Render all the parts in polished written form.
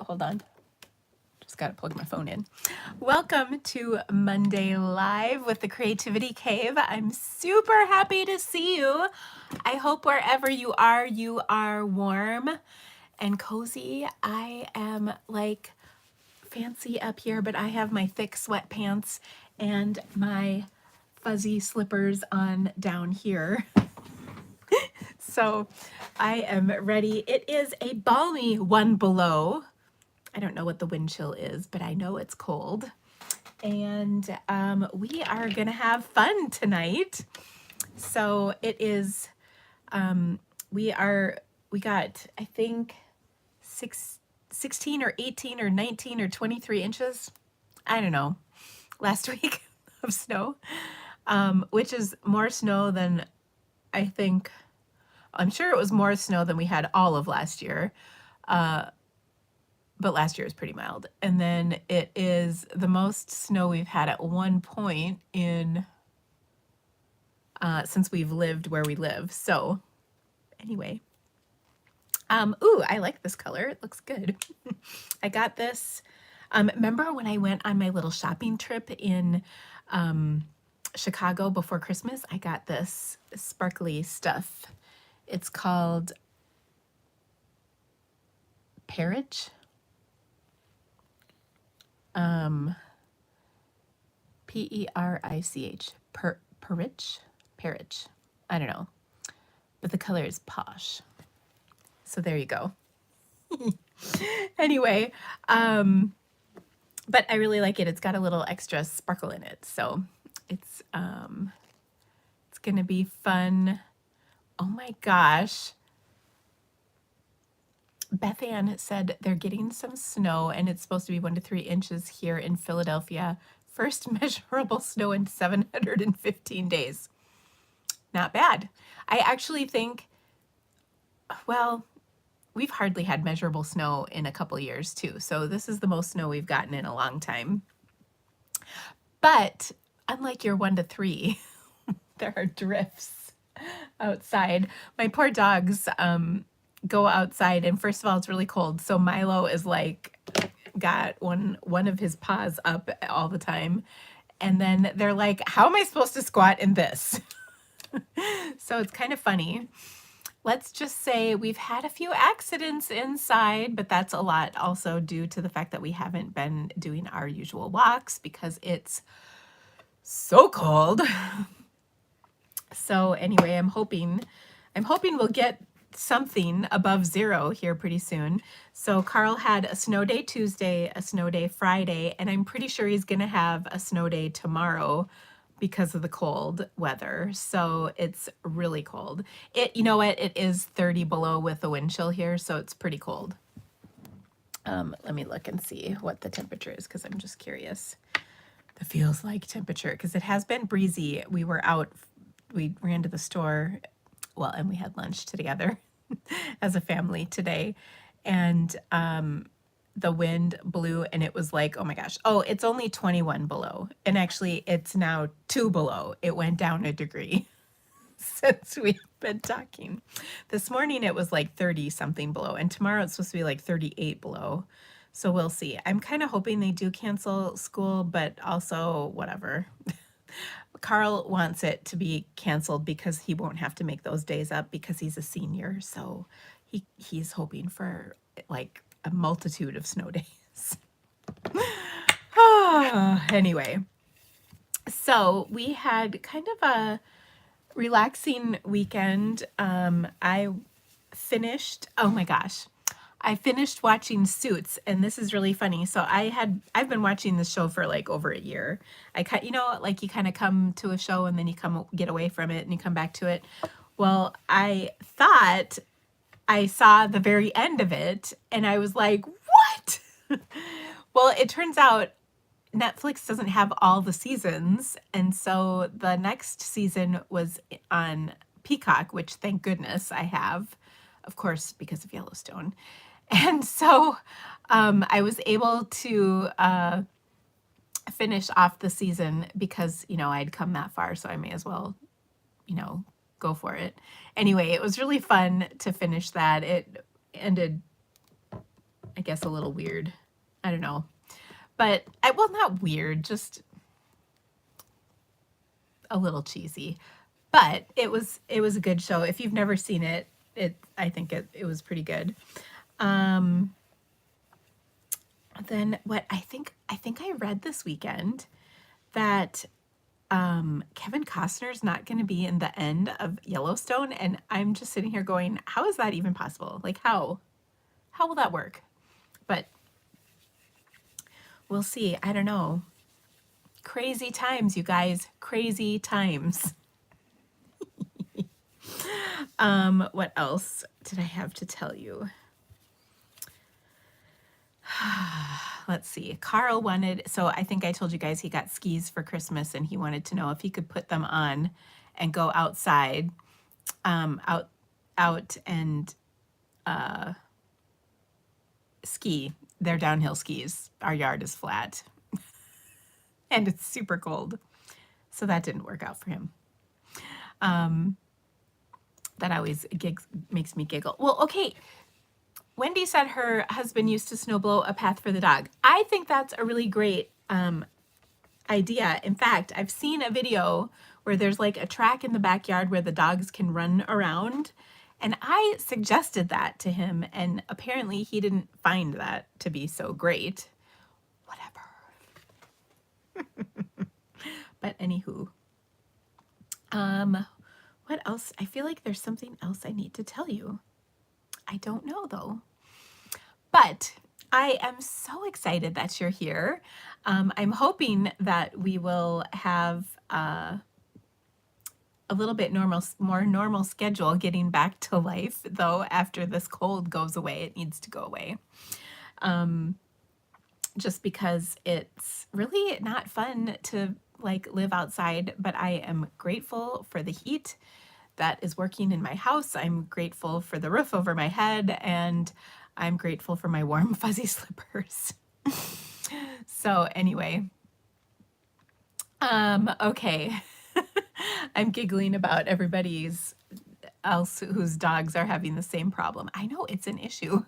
hold on. Just got to plug my phone in. Welcome to Monday Live with the Creativity Cave. I'm super happy to see you. I hope wherever you are warm and cozy. I am like fancy up here, but I have my thick sweatpants and my fuzzy slippers on down here. So I am ready. It is a balmy 1 below. I don't know what the wind chill is, but I know it's cold. And we are going to have fun tonight. So it is, we got, I think, 16 or 18 or 19 or 23 inches. I don't know, last week of snow, which is more snow than I think, I'm sure it was more snow than we had all of last year. But last year was pretty mild. And then it is the most snow we've had at one point in, since we've lived where we live. So anyway, ooh, I like this color. It looks good. I got this, remember when I went on my little shopping trip in Chicago before Christmas? I got this sparkly stuff. It's called Perich. P-E-R-I-C-H. Perich. I don't know. But the color is Posh. So there you go. Anyway, but I really like it. It's got a little extra sparkle in it. So it's gonna be fun. Oh my gosh. Beth Ann said they're getting some snow and it's supposed to be 1 to 3 inches here in Philadelphia. First measurable snow in 715 days. Not bad. I actually think, well, we've hardly had measurable snow in a couple years too. So this is the most snow we've gotten in a long time. But unlike your 1 to 3, there are drifts outside. My poor dogs, go outside and first of all it's really cold, so Milo is like got one of his paws up all the time, and then they're like, how am I supposed to squat in this? So it's kind of funny. Let's just say we've had a few accidents inside, but that's a lot also due to the fact that we haven't been doing our usual walks because it's so cold. So anyway, I'm hoping we'll get something above 0 here pretty soon. So Carl had a snow day Tuesday, a snow day Friday, and I'm pretty sure he's gonna have a snow day tomorrow because of the cold weather. So it's really cold. You know what? It is 30 below with the wind chill here, so it's pretty cold. Let me look and see what the temperature is because I'm just curious. The feels like temperature because it has been breezy. We were out, we ran to the store, well, and we had lunch together as a family today, and the wind blew and it was like, oh my gosh, oh, it's only 21 below, and actually it's now 2 below. It went down a degree since we've been talking. This morning it was like 30 something below, and tomorrow it's supposed to be like 38 below. So we'll see. I'm kind of hoping they do cancel school, but also whatever. Carl wants it to be canceled because he won't have to make those days up because he's a senior. So he's hoping for like a multitude of snow days. Anyway, so we had kind of a relaxing weekend. I finished, oh my gosh, I finished watching Suits, and this is really funny. So I've been watching this show for like over a year. You know, like you kind of come to a show and then you get away from it and you come back to it. Well, I thought I saw the very end of it and I was like, what? Well, it turns out Netflix doesn't have all the seasons. And so the next season was on Peacock, which thank goodness I have, of course, because of Yellowstone. And so I was able to finish off the season because, you know, I'd come that far, so I may as well, you know, go for it. Anyway, it was really fun to finish that. It ended I guess a little weird. I don't know. But, well, not weird, just a little cheesy. But it was a good show. If you've never seen it, I think it was pretty good. Then what I think I read this weekend that Kevin Costner's not going to be in the end of Yellowstone, and I'm just sitting here going, how is that even possible? Like, how will that work? But we'll see. I don't know. Crazy times, you guys. Crazy times. What else did I have to tell you? Let's see. Carl wanted, so I think I told you guys he got skis for Christmas, and he wanted to know if he could put them on and go outside, out and ski. They're downhill skis. Our yard is flat and it's super cold. So that didn't work out for him. That always makes me giggle. Well, okay. Wendy said her husband used to snowblow a path for the dog. I think that's a really great idea. In fact, I've seen a video where there's like a track in the backyard where the dogs can run around. And I suggested that to him, and apparently he didn't find that to be so great. Whatever. But anywho. What else? I feel like there's something else I need to tell you. I don't know though. But I am so excited that you're here. I'm hoping that we will have a little bit more normal schedule getting back to life, though after this cold goes away, it needs to go away. Just because it's really not fun to like live outside, but I am grateful for the heat that is working in my house. I'm grateful for the roof over my head, and I'm grateful for my warm fuzzy slippers. So anyway, okay. I'm giggling about everybody else whose dogs are having the same problem. I know it's an issue.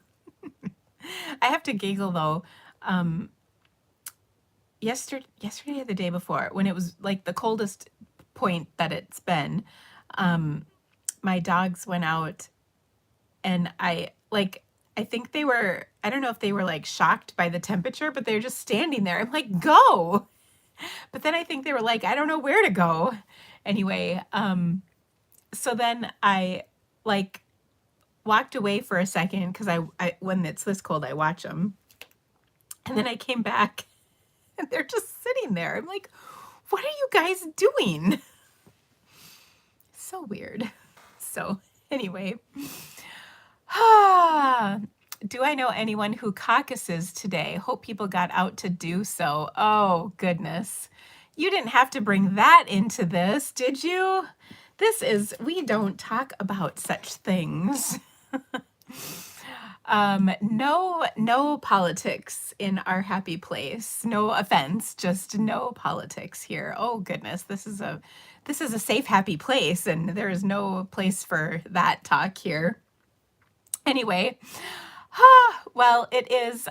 I have to giggle though. Yesterday or the day before, when it was like the coldest point that it's been, my dogs went out, and I think they were, I don't know if they were like shocked by the temperature, but they're just standing there. I'm like, go. But then I think they were like, I don't know where to go. Anyway, so then I like walked away for a second, because I when it's this cold, I watch them. And then I came back, and they're just sitting there. I'm like, what are you guys doing? So weird. So anyway, do I know anyone who caucuses today? Hope people got out to do so. Oh, goodness. You didn't have to bring that into this, did you? We don't talk about such things. No politics in our happy place. No offense, just no politics here. Oh goodness, this is a safe, happy place, and there is no place for that talk here. Anyway, well, it is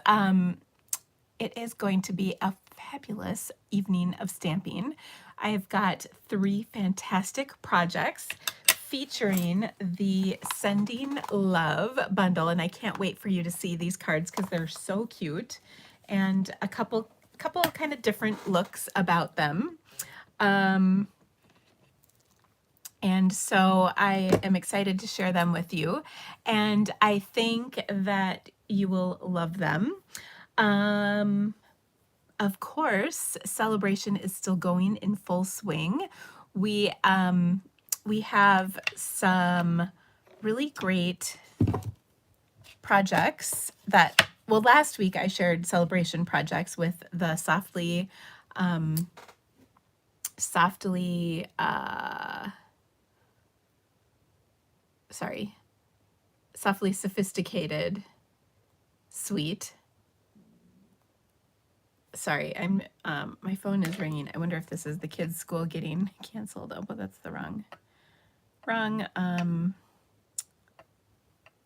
going to be a fabulous evening of stamping. I have got 3 fantastic projects featuring the Sending Love bundle, and I can't wait for you to see these cards because they're so cute, and a couple kind of different looks about them. And so I am excited to share them with you, and I think that you will love them. Of course, celebration is still going in full swing. We have some really great projects that, well, last week I shared celebration projects with the Softly Sophisticated suite. Sorry, I'm my phone is ringing. I wonder if this is the kids' school getting canceled. Oh, but that's the wrong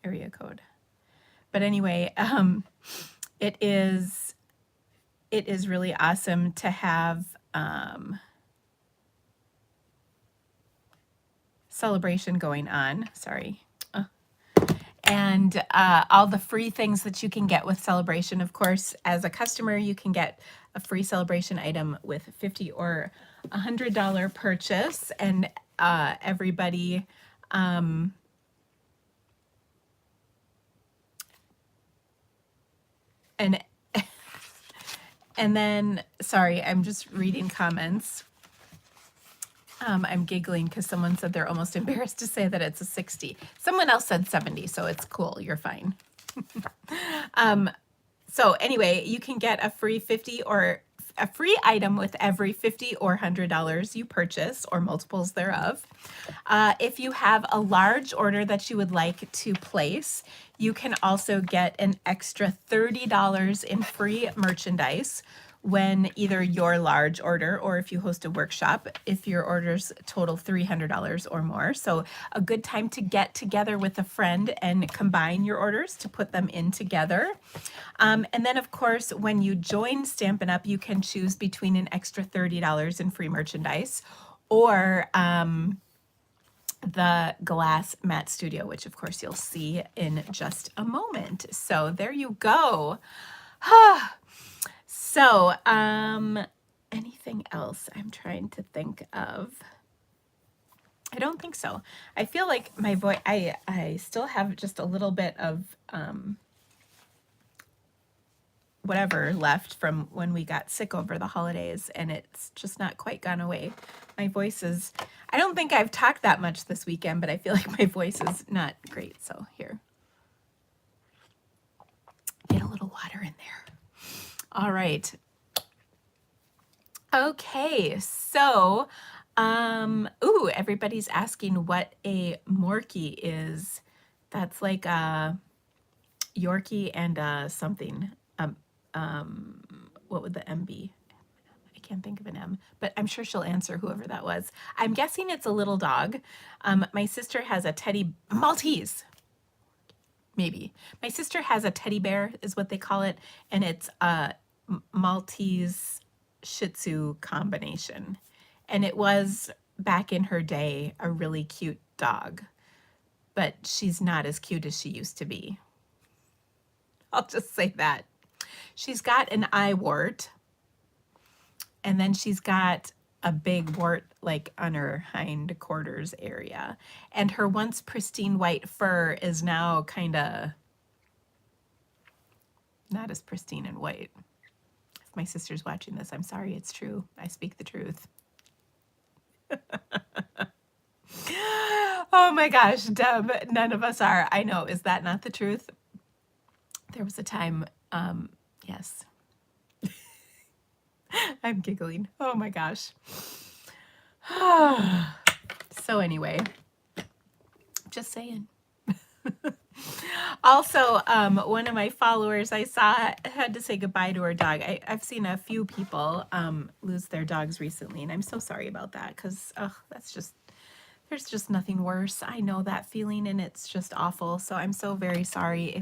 area code. But anyway, it is really awesome to have celebration going on. Sorry. And all the free things that you can get with Celebration. Of course, as a customer, you can get a free Celebration item with $50 or $100 purchase, and everybody and and then, sorry, I'm just reading comments. I'm giggling because someone said they're almost embarrassed to say that it's a 60. Someone else said 70, so it's cool. You're fine. So anyway, you can get a free 50 or a free item with every $50 or $100 you purchase, or multiples thereof. If you have a large order that you would like to place, you can also get an extra $30 in free merchandise when either your large order, or if you host a workshop, if your orders total $300 or more. So a good time to get together with a friend and combine your orders to put them in together. And then, of course, when you join Stampin' Up, you can choose between an extra $30 in free merchandise or the glass mat studio, which of course you'll see in just a moment. So there you go. So, anything else I'm trying to think of? I don't think so. I feel like my voice, I still have just a little bit of whatever left from when we got sick over the holidays, and it's just not quite gone away. My voice is, I don't think I've talked that much this weekend, but I feel like my voice is not great. So here, get a little water in there. All right. Okay, so, ooh, everybody's asking what a Morkie is. That's like a Yorkie and something. What would the M be? I can't think of an M, but I'm sure she'll answer, whoever that was. I'm guessing it's a little dog. My sister has a Maltese. Maybe. My sister has a teddy bear, is what they call it, and it's a Maltese Shih Tzu combination. And it was, back in her day, a really cute dog, but she's not as cute as she used to be. I'll just say that. She's got an eye wart, and then she's got a big wart like on her hind quarters area. And her once pristine white fur is now kind of not as pristine and white. If my sister's watching this, I'm sorry, it's true. I speak the truth. Oh my gosh, Deb, none of us are. I know, is that not the truth? There was a time, yes. I'm giggling. Oh my gosh. So anyway, just saying. Also, one of my followers I saw had to say goodbye to her dog. I've seen a few people lose their dogs recently, and I'm so sorry about that, because that's just, there's just nothing worse. I know that feeling, and it's just awful. So I'm so very sorry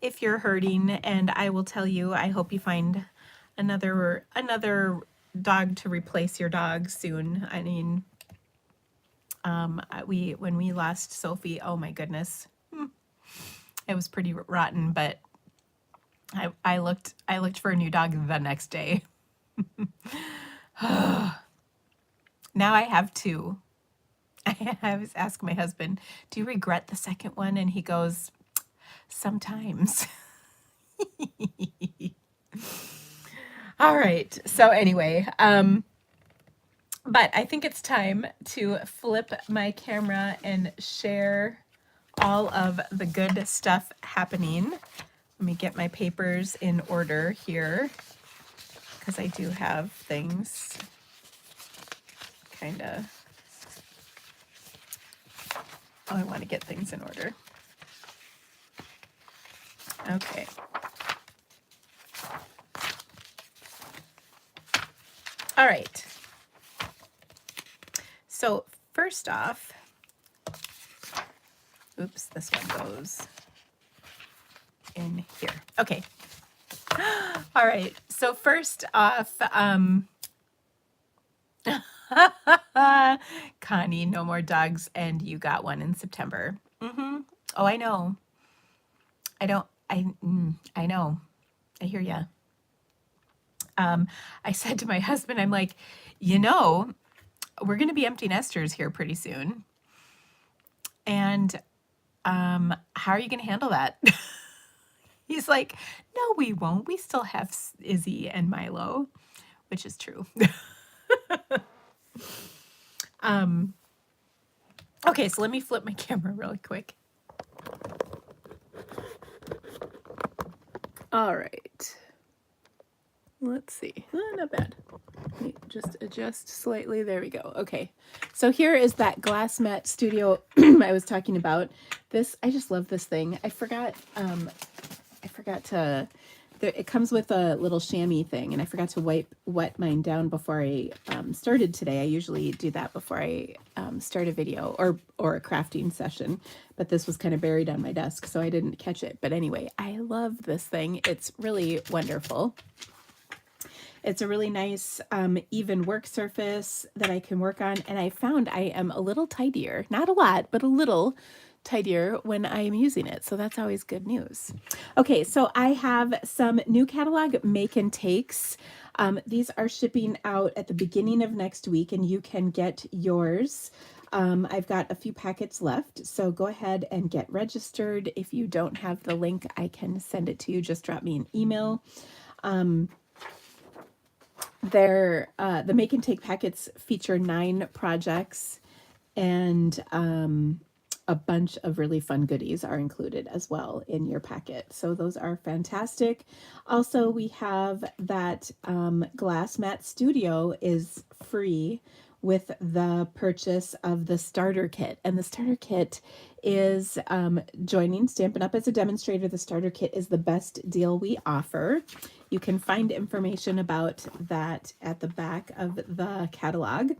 if you're hurting, and I will tell you, I hope you find another dog to replace your dog soon. I mean, when we lost Sophie, oh my goodness, it was pretty rotten, but I looked for a new dog the next day. Now I have two. I was asking my husband, do you regret the second one? And he goes, sometimes. All right. So anyway, but I think it's time to flip my camera and share all of the good stuff happening. Let me get my papers in order here, because I do have things kind of, I want to get things in order. Okay. All right. So first off, oops, this one goes in in here. Okay. All right. So first off, Connie, no more dogs, and you got one in September. Oh, I know. I know. I hear ya. I said to my husband, I'm like, we're going to be empty nesters here pretty soon. And how are you going to handle that? He's like, no, we won't. We still have Izzy and Milo, which is true. Okay, so let me flip my camera really quick. All right. Let's see. Not bad. Let me just adjust slightly. There we go. Okay. So here is that glass mat studio I was talking about. This, I just love this thing. I forgot to, it comes with a little chamois thing, and I forgot to wet mine down before I started today. I usually do that before I start a video or a crafting session, but this was kind of buried on my desk, so I didn't catch it. But anyway, I love this thing. It's really wonderful. It's a really nice, even work surface that I can work on. And I found I am a little tidier, not a lot, but a little tidier when I am using it. So that's always good news. Okay, so I have some new catalog make and takes. These are shipping out at the beginning of next week, and you can get yours. I've got a few packets left, so go ahead and get registered. If you don't have the link, I can send it to you. Just drop me an email. The make and take packets feature 9 projects, and a bunch of really fun goodies are included as well in your packet. So those are fantastic. Also, we have that glass mat studio is free with the purchase of the starter kit. And the starter kit is joining Stampin' Up! As a demonstrator. The starter kit is the best deal we offer. You can find information about that at the back of the catalog.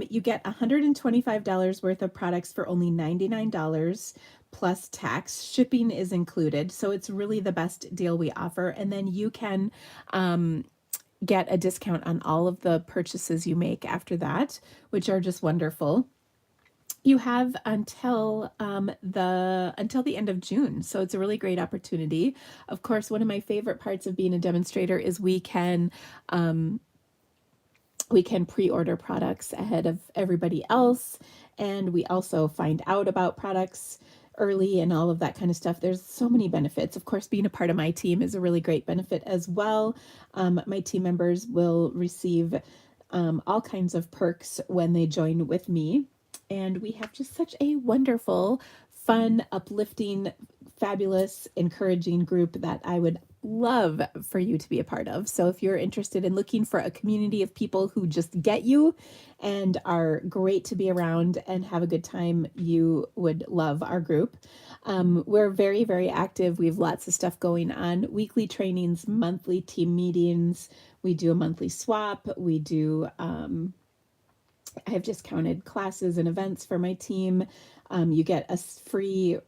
You get $125 worth of products for only $99 plus tax. Shipping is included, so it's really the best deal we offer. And then you can get a discount on all of the purchases you make after that, which are just wonderful. You have until the end of June, so it's a really great opportunity. Of course, one of my favorite parts of being a demonstrator is we can pre-order products ahead of everybody else, and we also find out about products early and all of that kind of stuff. There's so many benefits. Of course, being a part of my team is a really great benefit as well. My team members will receive all kinds of perks when they join with me. And we have just such a wonderful, fun, uplifting, fabulous, encouraging group that I would love for you to be a part of. So if you're interested in looking for a community of people who just get you and are great to be around and have a good time, you would love our group. We're very, very active. We have lots of stuff going on. Weekly trainings, monthly team meetings. We do a monthly swap. We do... I have just counted classes and events for my team. You get a free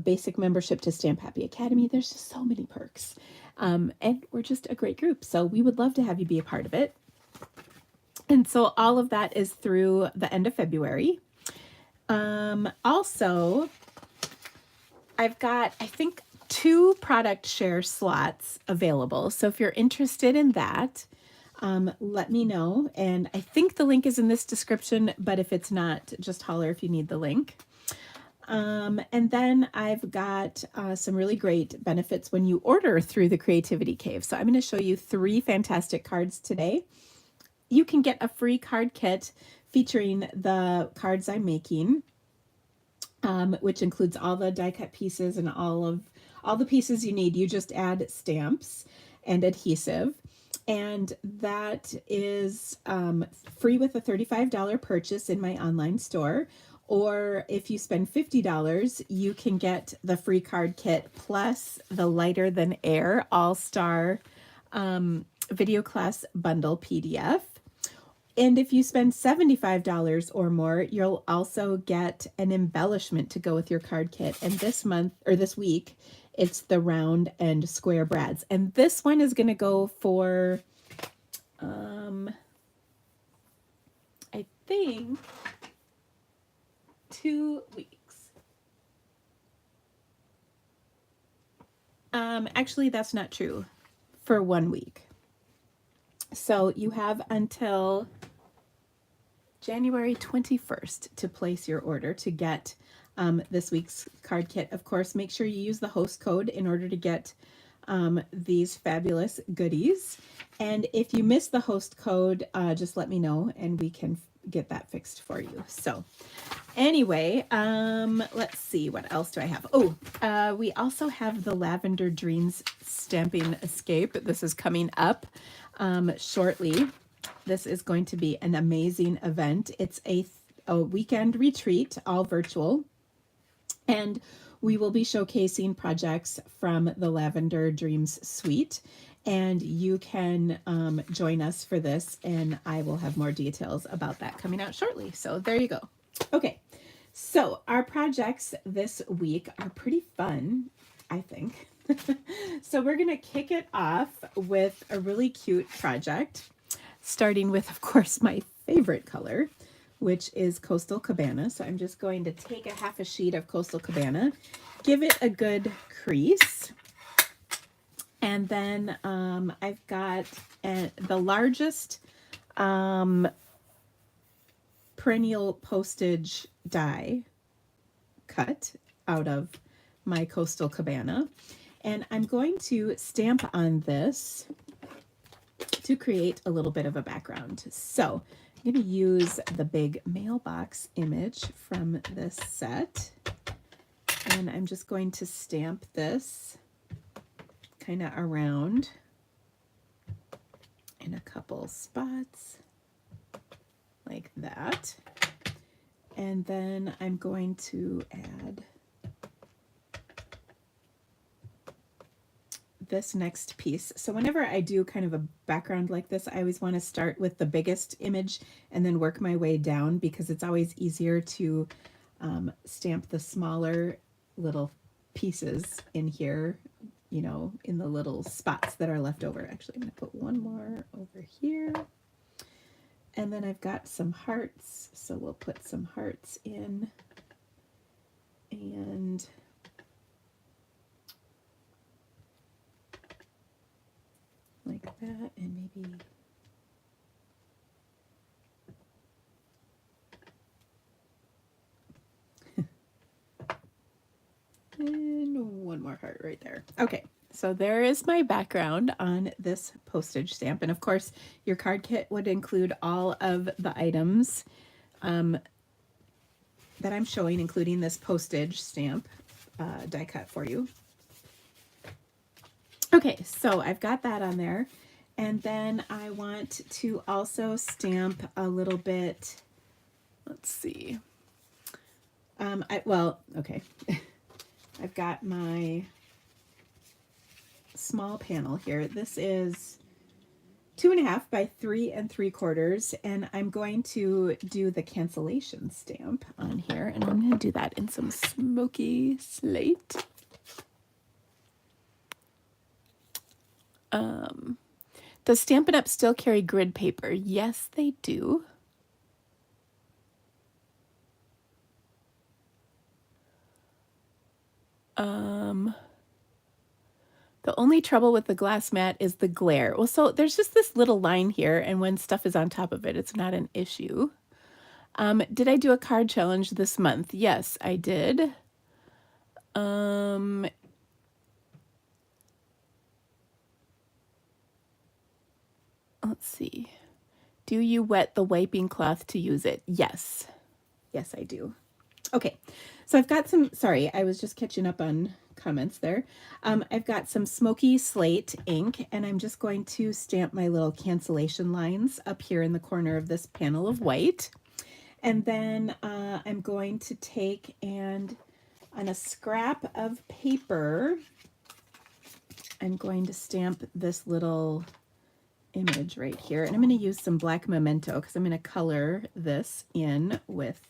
basic membership to Stamp Happy Academy. There's just so many perks. And we're just a great group. So we would love to have you be a part of it. And so all of that is through the end of February. Also, I've got, I think, 2 product share slots available. So if you're interested in that, let me know. And I think the link is in this description, but if it's not, just holler if you need the link. And then I've got some really great benefits when you order through the Creativity Cave. So I'm going to show you 3 fantastic cards today. You can get a free card kit featuring the cards I'm making, which includes all the die cut pieces and all the pieces you need. You just add stamps and adhesive. And that is free with a $35 purchase in my online store. Or if you spend $50, you can get the free card kit plus the Lighter Than Air All-Star Video Class Bundle PDF. And if you spend $75 or more, you'll also get an embellishment to go with your card kit. And this week, It's the round and square brads. And this one is going to go for, I think, 2 weeks. Actually, that's not true. For 1 week. So you have until January 21st to place your order to get this week's card kit. Of course, make sure you use the host code in order to get these fabulous goodies. And if you miss the host code, just let me know and we can get that fixed for you. So anyway, let's see, what else do I have? Oh, we also have the Lavender Dreams Stamping Escape. This is coming up shortly. This is going to be an amazing event. It's a weekend retreat, all virtual. And we will be showcasing projects from the Lavender Dreams Suite. And you can join us for this, and I will have more details about that coming out shortly. So there you go. Okay, so our projects this week are pretty fun, I think. So we're going to kick it off with a really cute project, starting with, of course, my favorite color, which is Coastal Cabana. So I'm just going to take a half a sheet of Coastal Cabana, give it a good crease. And then I've got the largest perennial postage die cut out of my Coastal Cabana. And I'm going to stamp on this to create a little bit of a background. So I'm going to use the big Mailbox image from this set. And I'm just going to stamp this kind of around in a couple spots like that. And then I'm going to add this next piece. So whenever I do kind of a background like this, I always want to start with the biggest image and then work my way down, because it's always easier to stamp the smaller little pieces in here, you know, in the little spots that are left over. Actually, I'm going to put one more over here. And then I've got some hearts, so we'll put some hearts in. And like that, and maybe and one more heart right there. Okay, so there is my background on this postage stamp. And of course, your card kit would include all of the items that I'm showing, including this postage stamp die cut for you. Okay, so I've got that on there. And then I want to also stamp a little bit, let's see. Okay. I've got my small panel here. This is 2.5 by 3 3/4, and I'm going to do the cancellation stamp on here, and I'm going to do that in some smoky slate. Does Stampin' Up! Still carry grid paper? Yes, they do. The only trouble with the glass mat is the glare. Well, so there's just this little line here, and when stuff is on top of it, it's not an issue. Did I do a card challenge this month? Yes, I did. Let's see. Do you wet the wiping cloth to use it? Yes. Yes, I do. Okay, so I've got some, sorry, I was just catching up on comments there. I've got some smoky slate ink, and I'm just going to stamp my little cancellation lines up here in the corner of this panel of white. And then I'm going to take and on a scrap of paper, I'm going to stamp this little image right here. And I'm going to use some black memento because I'm going to color this in with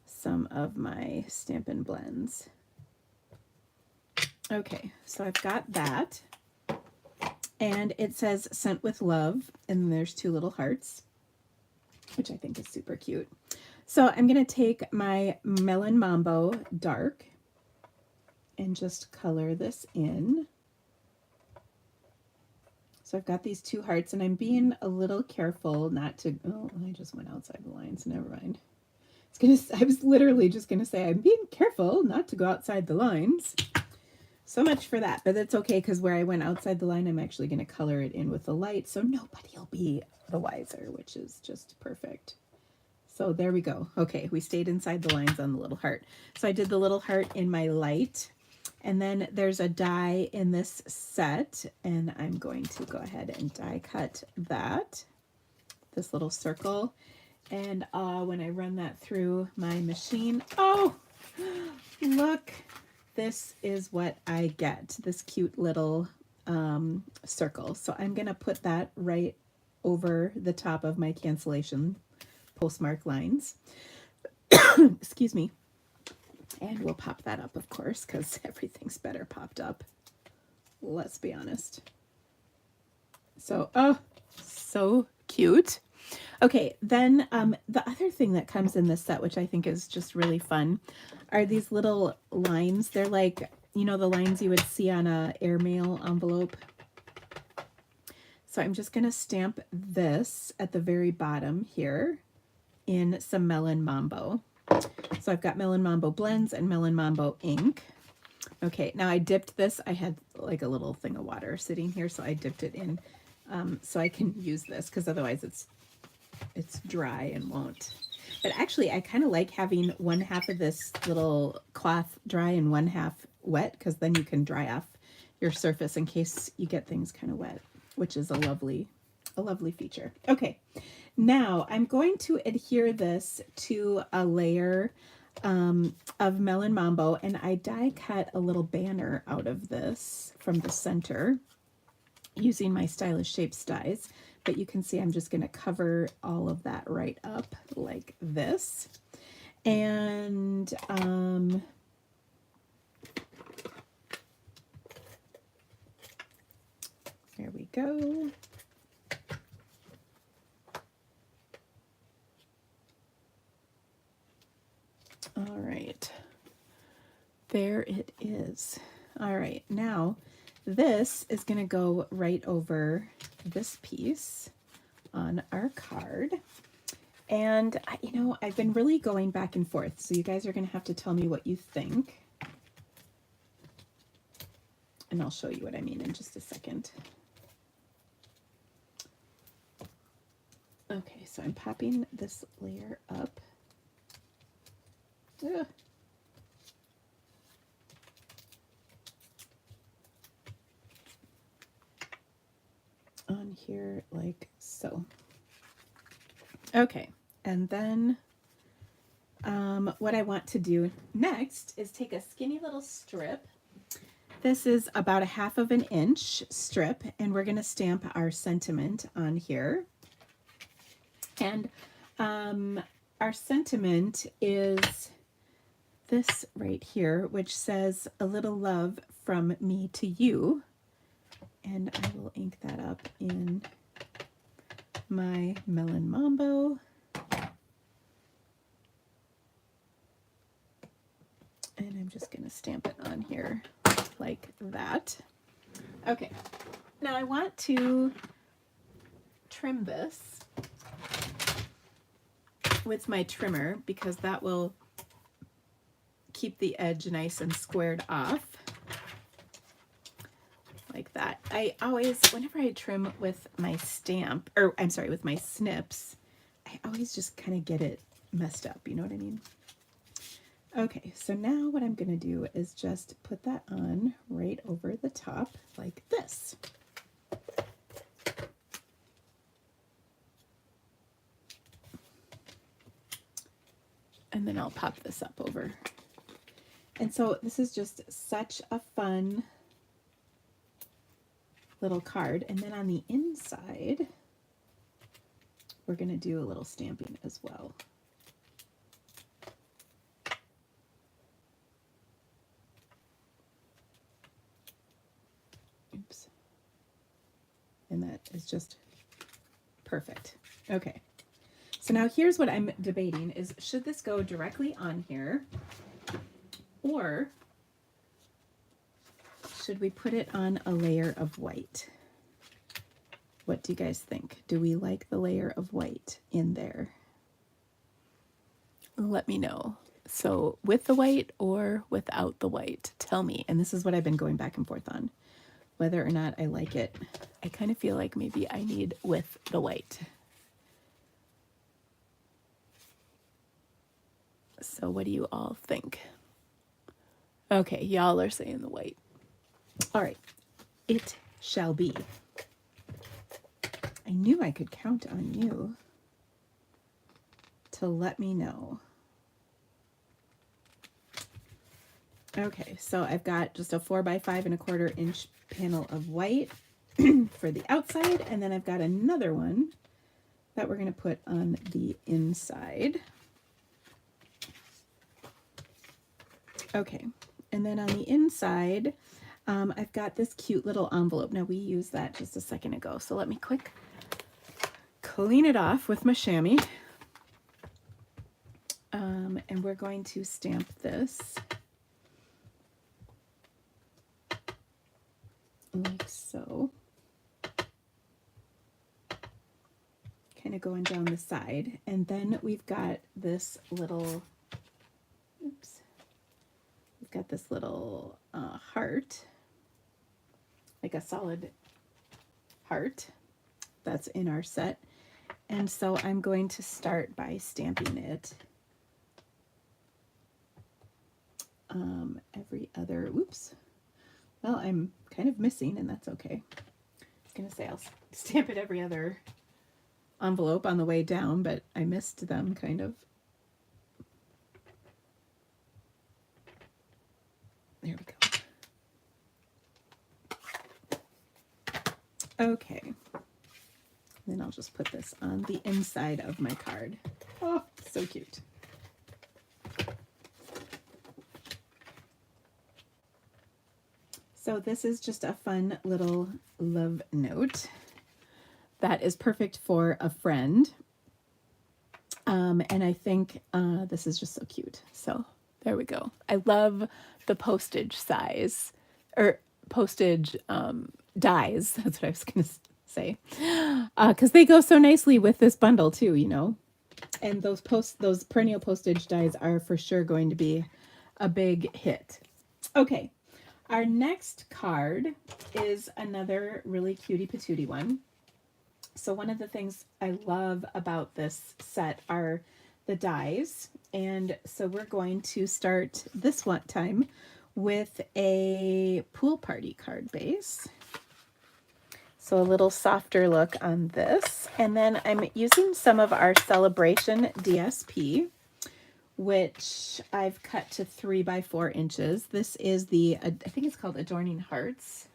some of my Stampin' Blends. Okay, so I've got that. And it says sent with love, and there's 2 little hearts, which I think is super cute. So I'm going to take my Melon Mambo Dark and just color this in. So I've got these 2 hearts, and I'm being a little careful not to, oh, I just went outside the lines, never mind. I was literally just going to say, I'm being careful not to go outside the lines. So much for that, but that's okay, because where I went outside the line, I'm actually going to color it in with the light, so nobody will be the wiser, which is just perfect. So there we go. Okay, we stayed inside the lines on the little heart. So I did the little heart in my light, and then there's a die in this set, and I'm going to go ahead and die cut that, this little circle, and when I run that through my machine, oh, look. This is what I get, this cute little circle. So I'm going to put that right over the top of my cancellation postmark lines. Excuse me. And we'll pop that up, of course, because everything's better popped up. Let's be honest. So, oh, so cute. Okay, then the other thing that comes in this set, which I think is just really fun, are these little lines. They're like, you know, the lines you would see on a airmail envelope. So I'm just going to stamp this at the very bottom here in some Melon Mambo. So I've got Melon Mambo blends and Melon Mambo ink. Okay, now I dipped this. I had like a little thing of water sitting here, so I dipped it in so I can use this, because otherwise it's dry and won't. But actually, I kind of like having 1/2 of this little cloth dry and 1/2 wet, because then you can dry off your surface in case you get things kind of wet, which is a lovely feature. Okay, now I'm going to adhere this to a layer of Melon Mambo, and I die cut a little banner out of this from the center using my Stylish Shapes dies. But you can see I'm just going to cover all of that right up like this. And there we go. All right. There it is. All right. Now this is going to go right over this piece on our card. And, you know, I've been really going back and forth, so you guys are going to have to tell me what you think. And I'll show you what I mean in just a second. Okay, so I'm popping this layer up. Ugh. On here like so. Okay, and then what I want to do next is take a skinny little strip. This is about 1/2 inch strip, and we're going to stamp our sentiment on here. And our sentiment is this right here, which says "A little love from me to you." And I will ink that up in my Melon Mambo. And I'm just going to stamp it on here like that. Okay, now I want to trim this with my trimmer, because that will keep the edge nice and squared off. Like that. I always, whenever I trim with my stamp, or I'm sorry, with my snips, I always just kind of get it messed up, you know what I mean? Okay, so now what I'm going to do is just put that on right over the top like this. And then I'll pop this up over. And so this is just such a fun little card. And then on the inside, we're going to do a little stamping as well. Oops. And that is just perfect. Okay. So now here's what I'm debating is, should this go directly on here, or should we put it on a layer of white? What do you guys think? Do we like the layer of white in there? Let me know. So with the white or without the white, tell me. And this is what I've been going back and forth on, whether or not I like it. I kind of feel like maybe I need with the white. So what do you all think? Okay, y'all are saying the white. All right, it shall be. I knew I could count on you to let me know. Okay, so I've got just a 4 by 5¼ inch panel of white for the outside, and then I've got another one that we're going to put on the inside. Okay, and then on the inside, I've got this cute little envelope. Now we used that just a second ago, so let me quick clean it off with my chamois. And we're going to stamp this like so. Kind of going down the side. And then we've got this little, oops, we've got this little heart, like a solid heart that's in our set. And so I'm going to start by stamping it every other, whoops. Well, I'm kind of missing, and that's okay. I was going to say I'll stamp it every other envelope on the way down, but I missed them kind of. There we go. Okay. Then I'll just put this on the inside of my card. Oh, so cute. So this is just a fun little love note that is perfect for a friend. And I think this is just so cute. So there we go. I love the postage size, or postage dies. That's what I was going to say. Because they go so nicely with this bundle too, you know. And those perennial postage dies are for sure going to be a big hit. Okay. Our next card is another really cutie patootie one. So one of the things I love about this set are the dies. And so we're going to start this one time with a pool party card base. So a little softer look on this. And then I'm using some of our Celebration DSP, which I've cut to 3 by 4 inches. This is the, I think it's called Adorning Hearts.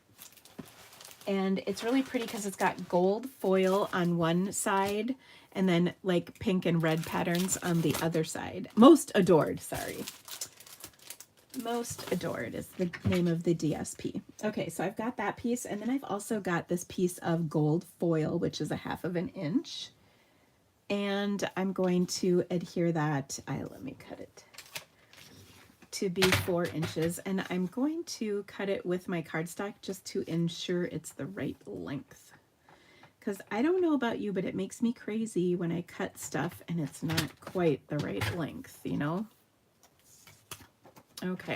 And it's really pretty because it's got gold foil on one side and then like pink and red patterns on the other side. Most Adored, sorry. Most Adored is the name of the DSP. Okay, so I've got that piece, and then I've also got this piece of gold foil, which is a 1/2 inch. And I'm going to adhere that, let me cut it, to be 4 inches. And I'm going to cut it with my cardstock just to ensure it's the right length. Because I don't know about you, but it makes me crazy when I cut stuff and it's not quite the right length, you know? Okay.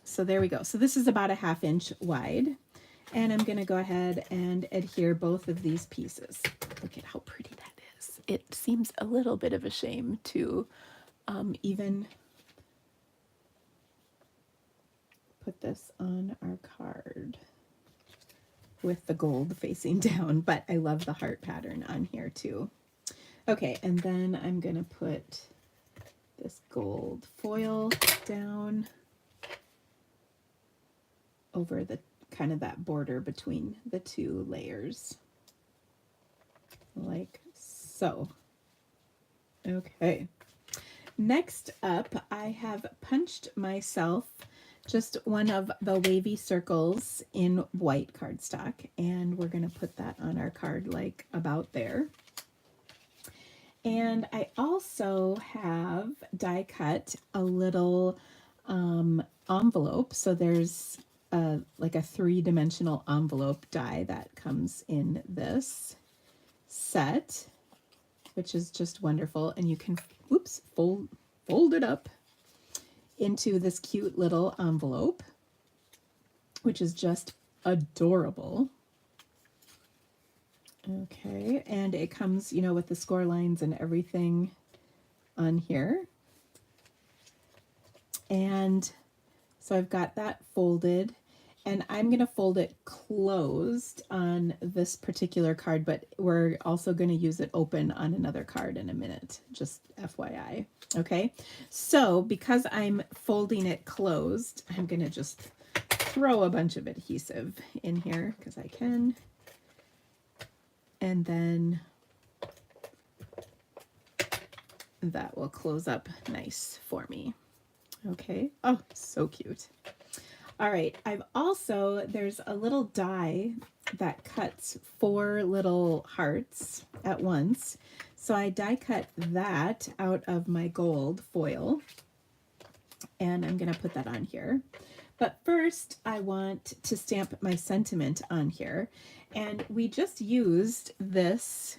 So there we go. So this is about a 1/2 inch wide. And I'm going to go ahead and adhere both of these pieces. Look at how pretty that is. It seems a little bit of a shame to even put this on our card with the gold facing down, but I love the heart pattern on here too. Okay, and then I'm going to put this gold foil down over the kind of that border between the two layers, like so. Okay. Next up, I have punched myself just one of the wavy circles in white cardstock, and we're going to put that on our card like about there. And I also have die cut a little envelope. So there's like a 3-dimensional envelope die that comes in this set, which is just wonderful. And you can, oops, fold it up into this cute little envelope, which is just adorable. Okay, and it comes, you know, with the score lines and everything on here. And so I've got that folded, and I'm going to fold it closed on this particular card, but we're also going to use it open on another card in a minute, just FYI. Okay, so because I'm folding it closed, I'm going to just throw a bunch of adhesive in here because I can. And then that will close up nice for me. Okay. Oh, so cute. All right. I've also, there's a little die that cuts 4 little hearts at once. So I die cut that out of my gold foil, and I'm going to put that on here. But first I want to stamp my sentiment on here. And we just used this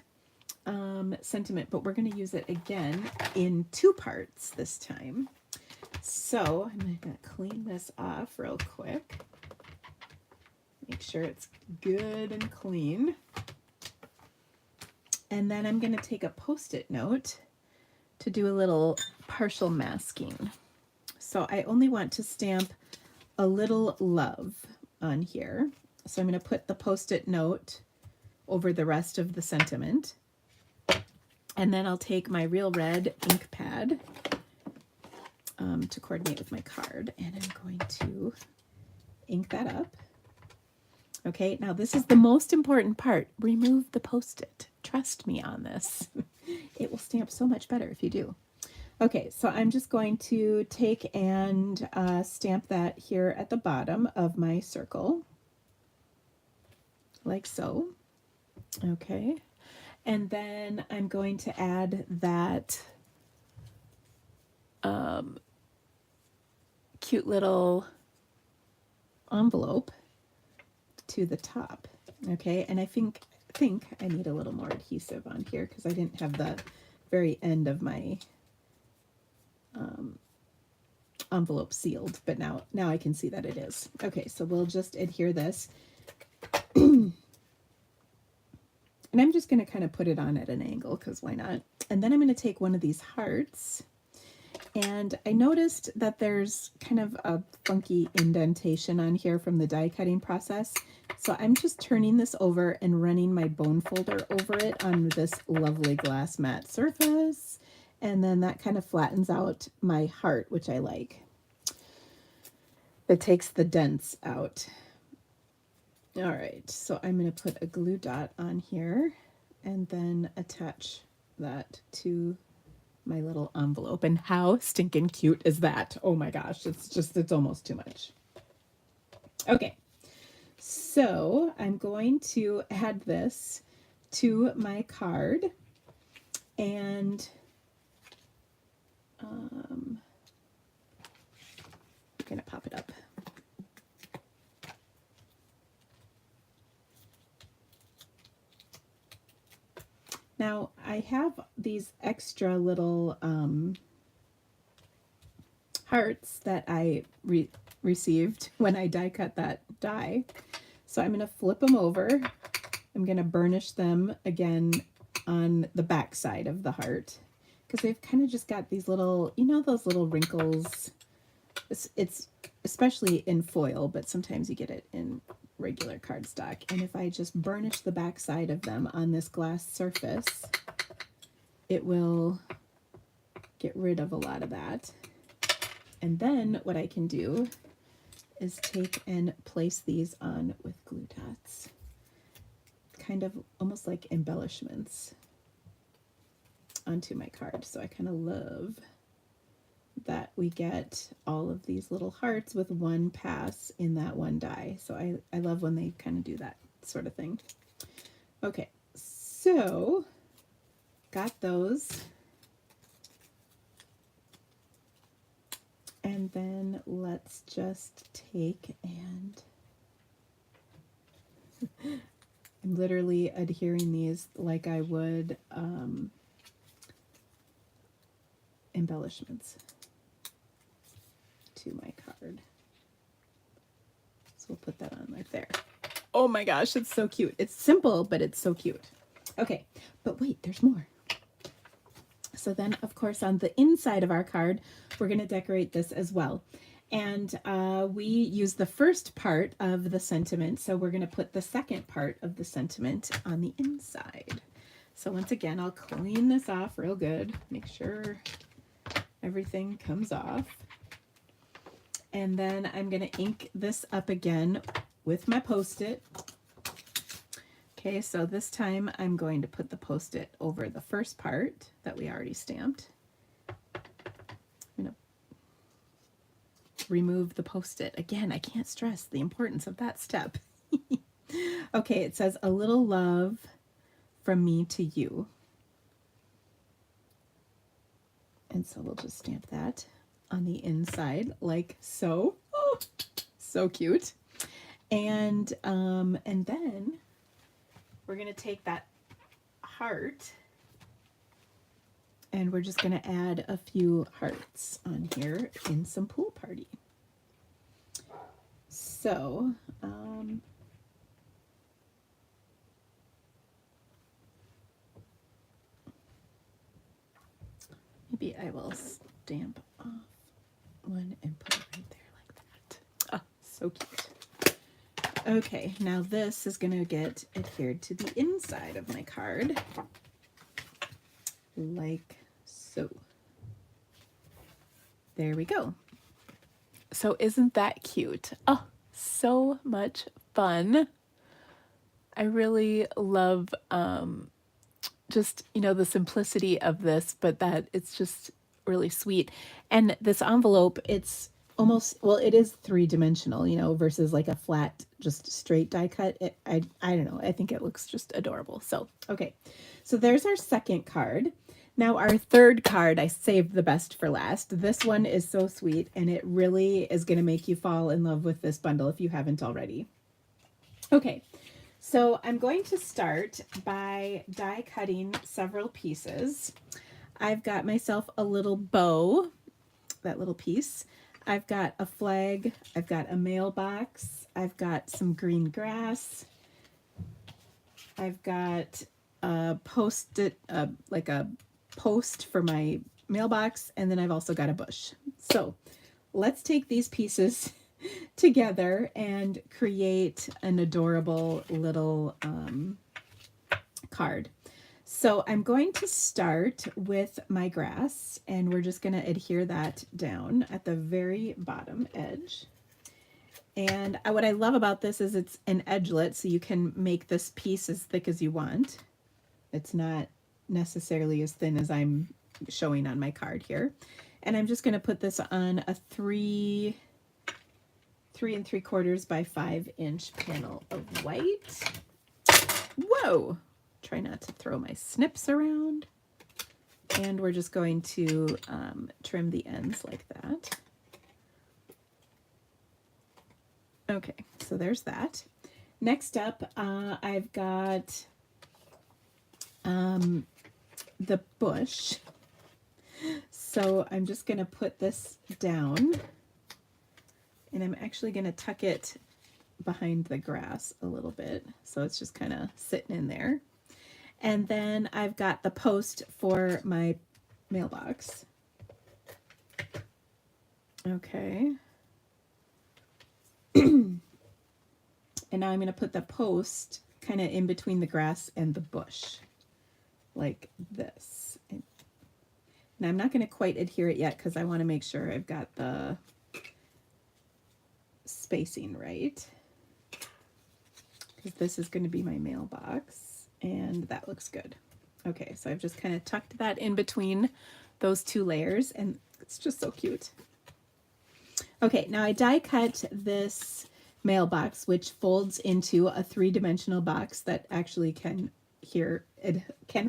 sentiment, but we're going to use it again in 2 parts this time. So I'm going to clean this off real quick. Make sure it's good and clean. And then I'm going to take a Post-it note to do a little partial masking. So I only want to stamp a little love on here. So I'm going to put the Post-it note over the rest of the sentiment. And then I'll take my real red ink pad to coordinate with my card, and I'm going to ink that up. Okay, now this is the most important part. Remove the Post-it. Trust me on this. It will stamp so much better if you do. Okay, so I'm just going to take and stamp that here at the bottom of my circle, like so. Okay, and then I'm going to add that cute little envelope to the top. Okay, and I think I need a little more adhesive on here because I didn't have the very end of my envelope sealed, but now I can see that it is. Okay, so we'll just adhere this. And I'm just going to kind of put it on at an angle because why not? And then I'm going to take one of these hearts, and I noticed that there's kind of a funky indentation on here from the die cutting process. So I'm just turning this over and running my bone folder over it on this lovely glass matte surface. And then that kind of flattens out my heart, which I like. It takes the dents out. All right, so I'm going to put a glue dot on here and then attach that to my little envelope. And how stinking cute is that? Oh my gosh, it's almost too much. Okay, so I'm going to add this to my card, and I'm going to pop it up. Now I have these extra little hearts that I received when I die cut that die. So I'm going to flip them over. I'm going to burnish them again on the back side of the heart because they've kind of just got these little, you know, those little wrinkles. It's especially in foil, but sometimes you get it in regular cardstock. And if I just burnish the back side of them on this glass surface, it will get rid of a lot of that. And then what I can do is take and place these on with glue dots, kind of almost like embellishments onto my card. So I kind of love that we get all of these little hearts with one pass in that one die. So I love when they kind of do that sort of thing. Okay, so got those. And then let's just take and I'm literally adhering these like I would embellishments to my card. So we'll put that on right there. Oh my gosh, it's so cute. It's simple, but it's so cute. Okay, but wait, there's more. So then, of course, on the inside of our card, we're going to decorate this as well. And we use the first part of the sentiment, so we're going to put the second part of the sentiment on the inside. So once again, I'll clean this off real good, make sure everything comes off. And then I'm going to ink this up again with my Post-it. Okay, so this time I'm going to put the Post-it over the first part that we already stamped. I'm going to remove the Post-it. Again, I can't stress the importance of that step. Okay, it says, "A little love from me to you." And so we'll just stamp that on the inside like so. Oh, so cute. And then we're going to take that heart and we're just going to add a few hearts on here in some pool party. So, maybe I will stamp off one and put it right there like that. Oh, so cute. Okay, now this is going to get adhered to the inside of my card, like so. There we go. So isn't that cute? Oh, so much fun. I really love just, you know, the simplicity of this, but that it's just really sweet. And this envelope, it's almost, well, it is 3-dimensional, you know, versus like a flat, just straight die cut. I don't know. I think it looks just adorable. So, okay. So there's our second card. Now our third card, I saved the best for last. This one is so sweet, and it really is going to make you fall in love with this bundle if you haven't already. Okay. So I'm going to start by die cutting several pieces. I've got myself a little bow, that little piece. I've got a flag, I've got a mailbox, I've got some green grass, I've got a post-it, like a post for my mailbox, and then I've also got a bush. So let's take these pieces together and create an adorable little card. So I'm going to start with my grass, and we're just going to adhere that down at the very bottom edge. And what I love about this is it's an edgelet, so you can make this piece as thick as you want. It's not necessarily as thin as I'm showing on my card here. And I'm just going to put this on a 3 3¾ by 5" panel of white. Whoa! Try not to throw my snips around. And we're just going to trim the ends like that. Okay, so there's that. Next up, I've got the bush. So I'm just going to put this down, and I'm actually going to tuck it behind the grass a little bit. So it's just kind of sitting in there. And then I've got the post for my mailbox. Okay. And now I'm going to put the post kind of in between the grass and the bush, like this. Now I'm not going to quite adhere it yet because I want to make sure I've got the spacing right. Because this is going to be my mailbox. And that looks good. Okay, so I've just kind of tucked that in between those two layers. And It's just so cute. Okay, now I die cut this mailbox, which folds into a 3-dimensional box that actually can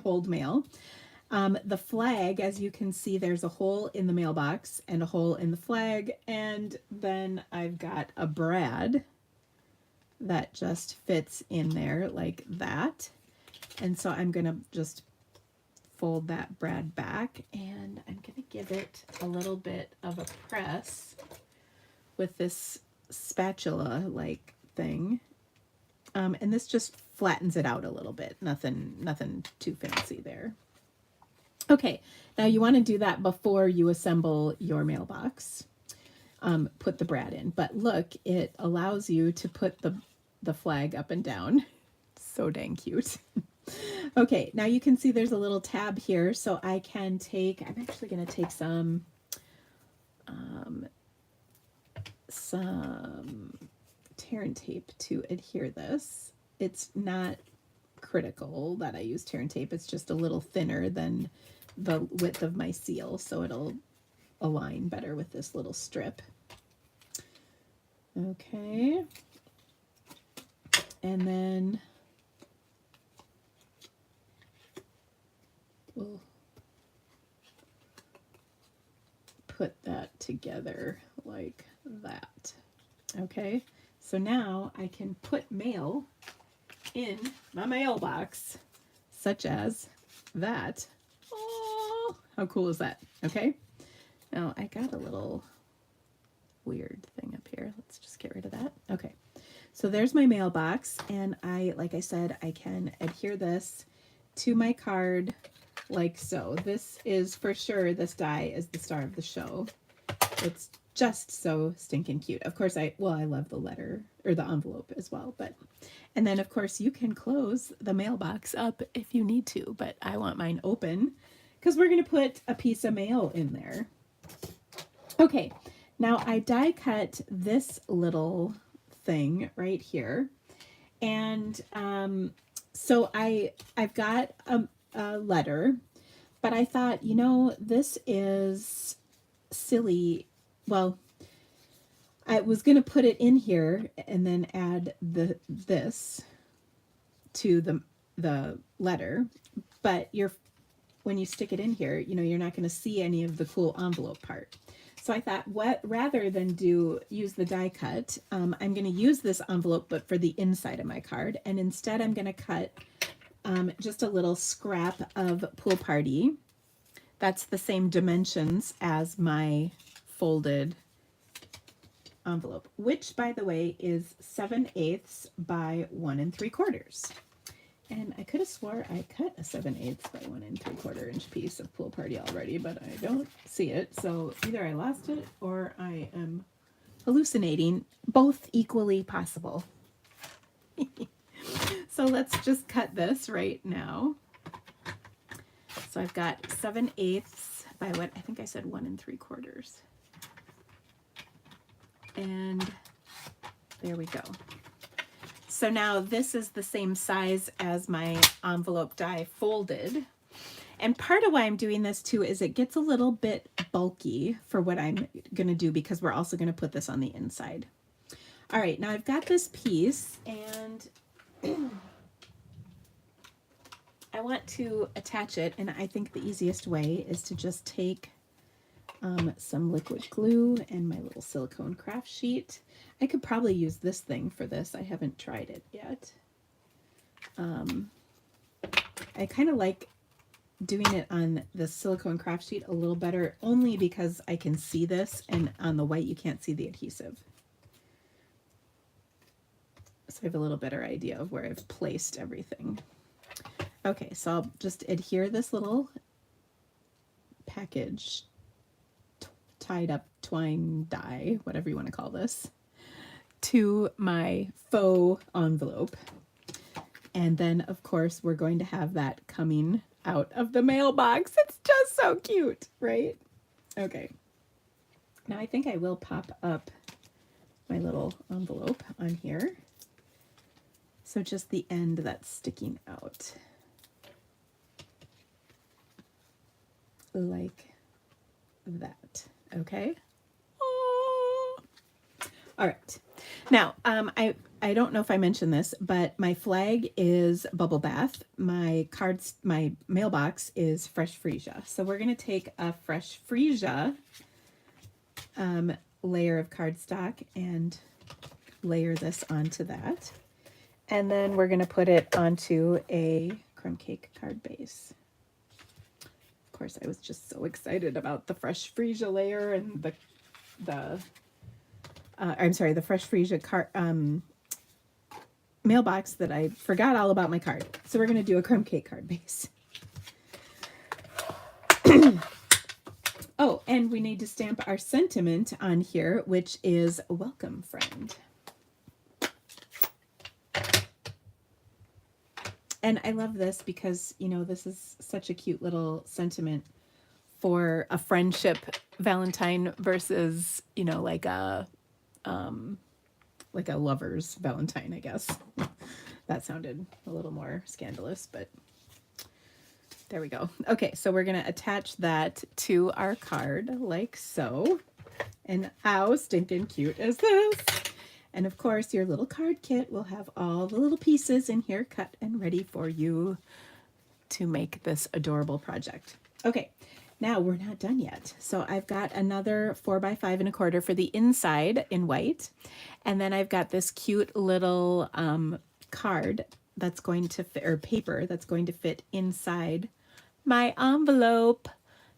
hold mail. The flag, as you can see, there's a hole in the mailbox and a hole in the flag, and then I've got a brad that just fits in there like that. And so I'm gonna just fold that brad back, and I'm gonna give it a little bit of a press with this spatula like thing. And this just flattens it out a little bit. Nothing too fancy there. Okay, now you want to do that before you assemble your mailbox. Put the brad in, but look, it allows you to put the flag up and down. So dang cute. Okay, now you can see there's a little tab here, so I can take, I'm actually going to take some tear and tape to adhere this. It's not critical that I use tear and tape. It's just a little thinner than the width of my seal, so it'll align better with this little strip. Okay. And then we'll put that together like that. Okay, so now I can put mail in my mailbox, such as that. Oh, how cool is that? Okay, now I got a little weird thing up here. Let's just get rid of that. Okay, so there's my mailbox, and like I said, I can adhere this to my card like so. This is for sure, this die is the star of the show. It's just so stinking cute. Of course, I love the letter or the envelope as well, and then of course you can close the mailbox up if you need to, but I want mine open because we're going to put a piece of mail in there. Okay, now I die cut this little thing right here, and so I've got a letter, but I thought, you know, this is silly. Well, I was going to put it in here and then add this to the letter, but when you stick it in here, you know, you're not going to see any of the cool envelope part. So I thought, rather than use the die cut, I'm going to use this envelope, but for the inside of my card, and instead I'm going to cut just a little scrap of Pool Party. That's the same dimensions as my folded envelope, which, by the way, is 7/8 by 1 3/4. And I could have swore I cut a 7/8 by 1 3/4 inch piece of Pool Party already, but I don't see it. So either I lost it or I am hallucinating. Both equally possible. So let's just cut this right now. So I've got 7/8 by what I think I said 1 3/4. And there we go. So now this is the same size as my envelope die folded. And part of why I'm doing this too is it gets a little bit bulky for what I'm going to do, because we're also going to put this on the inside. All right, now I've got this piece, and I want to attach it, and I think the easiest way is to just take some liquid glue and my little silicone craft sheet. I could probably use this thing for this. I haven't tried it yet. I kind of like doing it on the silicone craft sheet a little better, only because I can see this, and on the white you can't see the adhesive. So I have a little better idea of where I've placed everything. Okay, so I'll just adhere this little package, tied up twine die, whatever you want to call this, to my faux envelope. And then, of course, we're going to have that coming out of the mailbox. It's just so cute, right? Okay. Now I think I will pop up my little envelope on here. So just the end that's sticking out. Like that. Okay. Oh. All right. Now, I don't know if I mentioned this, but my flag is Bubble Bath. My mailbox is Fresh Freesia. So we're going to take a Fresh Freesia layer of cardstock and layer this onto that. And then we're going to put it onto a crumb cake card base. Of course, I was just so excited about the Fresh Freesia layer and the Fresh Freesia mailbox that I forgot all about my card. So we're going to do a crumb cake card base. Oh, and we need to stamp our sentiment on here, which is welcome, friend. And I love this because, you know, this is such a cute little sentiment for a friendship Valentine versus, you know, like a lover's Valentine, I guess. That sounded a little more scandalous, but there we go. Okay, so we're going to attach that to our card like so. And how stinking cute is this? And of course, your little card kit will have all the little pieces in here cut and ready for you to make this adorable project. Okay, now we're not done yet. So I've got another 4x5 1/4 for the inside in white. And then I've got this cute little card that's going to fit, or paper that's going to fit inside my envelope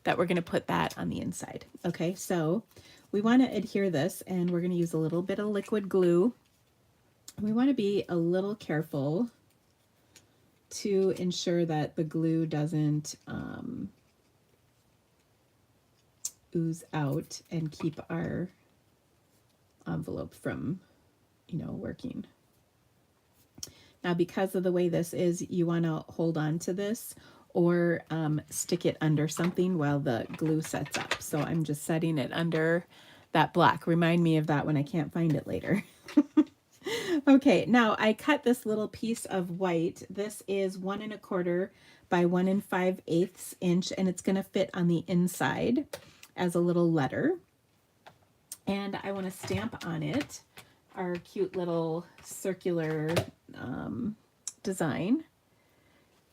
that we're going to put that on the inside. Okay, so we want to adhere this, and we're going to use a little bit of liquid glue. We want to be a little careful to ensure that the glue doesn't ooze out and keep our envelope from, you know, working. Now, because of the way this is, you want to hold on to this or stick it under something while the glue sets up. So I'm just setting it under that block. Remind me of that when I can't find it later. Okay, now I cut this little piece of white. This is 1 1/4 by 1 5/8 inch, and it's going to fit on the inside as a little letter. And I want to stamp on it our cute little circular design.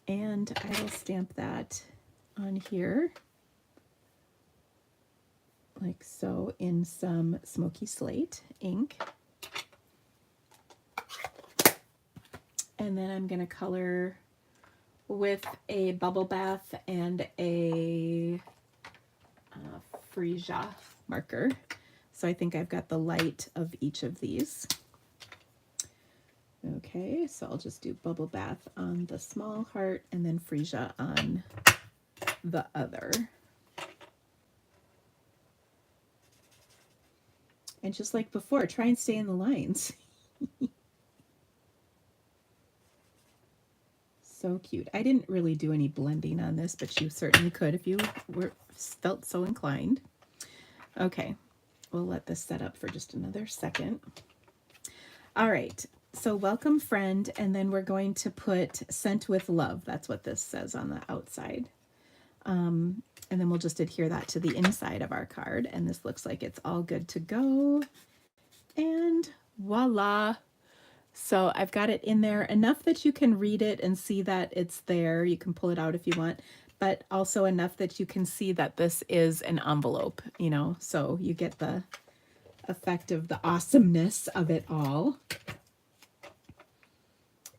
And I will stamp that on here like so in some smoky slate ink. And then I'm going to color with a Bubble Bath and a Freesia marker. So I think I've got the light of each of these. Okay, so I'll just do Bubble Bath on the small heart and then Freesia on the other. And just like before, try and stay in the lines. So cute. I didn't really do any blending on this, but you certainly could if you felt so inclined. Okay, we'll let this set up for just another second. All right, so welcome, friend, and then we're going to put sent with love. That's what this says on the outside. And then we'll just adhere that to the inside of our card, and this looks like it's all good to go. And voila. So I've got it in there enough that you can read it and see that it's there. You can pull it out if you want, but also enough that you can see that this is an envelope, you know, so you get the effect of the awesomeness of it all.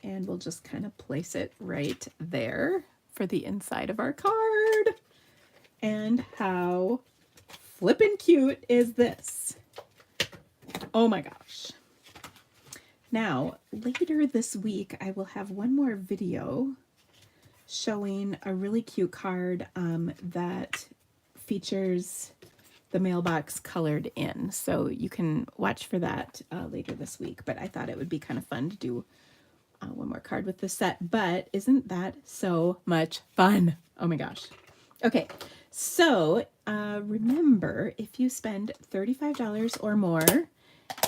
And we'll just kind of place it right there for the inside of our card. And how flippin' cute is this? Oh my gosh. Now, later this week, I will have one more video showing a really cute card that features the mailbox colored in. So you can watch for that later this week. But I thought it would be kind of fun to do one more card with this set. But isn't that so much fun? Oh my gosh. Okay, so remember, if you spend $35 or more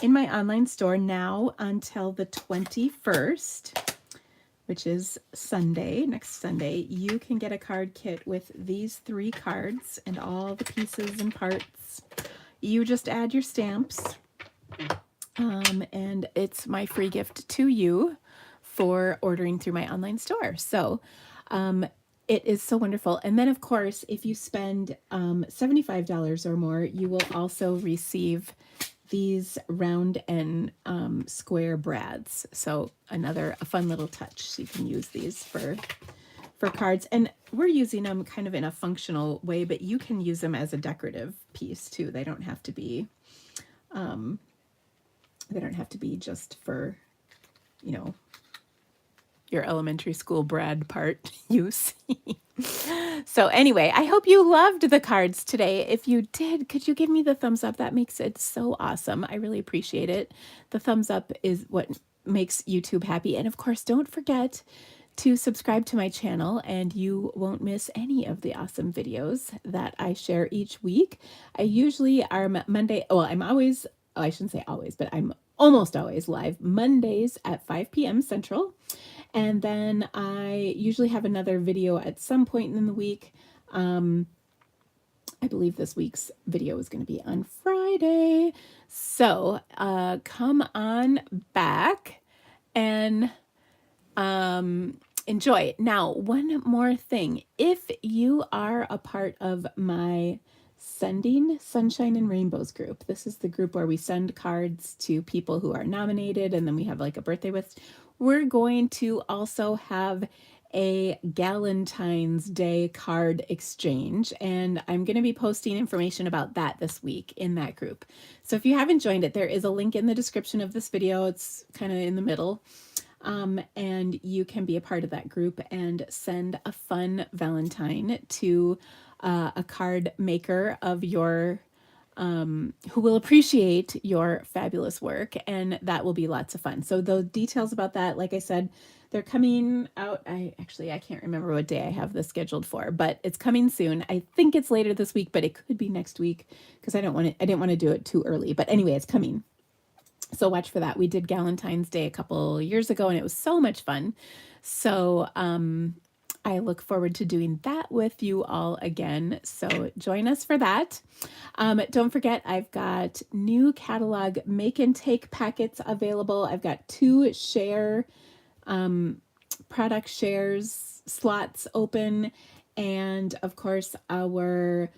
in my online store now until the 21st, which is Sunday, next Sunday, you can get a card kit with these 3 cards and all the pieces and parts. You just add your stamps, and it's my free gift to you for ordering through my online store. So it is so wonderful. And then, of course, if you spend $75 or more, you will also receive these round and square brads. So a fun little touch. So you can use these for cards. And we're using them kind of in a functional way, but you can use them as a decorative piece too. They don't have to be just for, you know, your elementary school brad part use. So anyway, I hope you loved the cards today. If you did, could you give me the thumbs up? That makes it so awesome. I really appreciate it. The thumbs up is what makes YouTube happy. And of course, don't forget to subscribe to my channel and you won't miss any of the awesome videos that I share each week. I usually are Monday. Well, I shouldn't say always, but I'm almost always live Mondays at 5 p.m. Central. And then I usually have another video at some point in the week. I believe this week's video is going to be on Friday. So come on back and enjoy. Now, one more thing. If you are a part of my Sending Sunshine and Rainbows group, this is the group where we send cards to people who are nominated, and then we have like a birthday wish. We're going to also have a Galentine's Day card exchange, and I'm going to be posting information about that this week in that group. So if you haven't joined it, there is a link in the description of this video. It's kind of in the middle. And you can be a part of that group and send a fun Valentine to a card maker of your who will appreciate your fabulous work, and that will be lots of fun. So the details about that, like I said, they're coming out. I can't remember what day I have this scheduled for, but it's coming soon. I think it's later this week, but it could be next week because I didn't want to do it too early. But anyway, it's coming. So watch for that. We did Galentine's Day a couple years ago, and it was so much fun. So I look forward to doing that with you all again. So join us for that. Don't forget, I've got new catalog make and take packets available. I've got 2 product shares slots open. And of course, our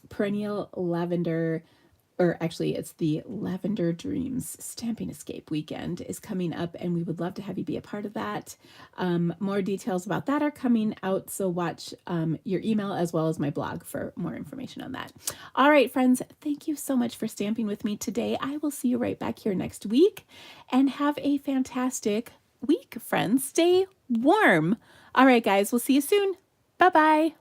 perennial lavender, or actually it's the Lavender Dreams Stamping Escape weekend is coming up, and we would love to have you be a part of that. More details about that are coming out, so watch your email as well as my blog for more information on that. All right, friends, thank you so much for stamping with me today. I will see you right back here next week, and have a fantastic week, friends. Stay warm. All right, guys, we'll see you soon. Bye-bye.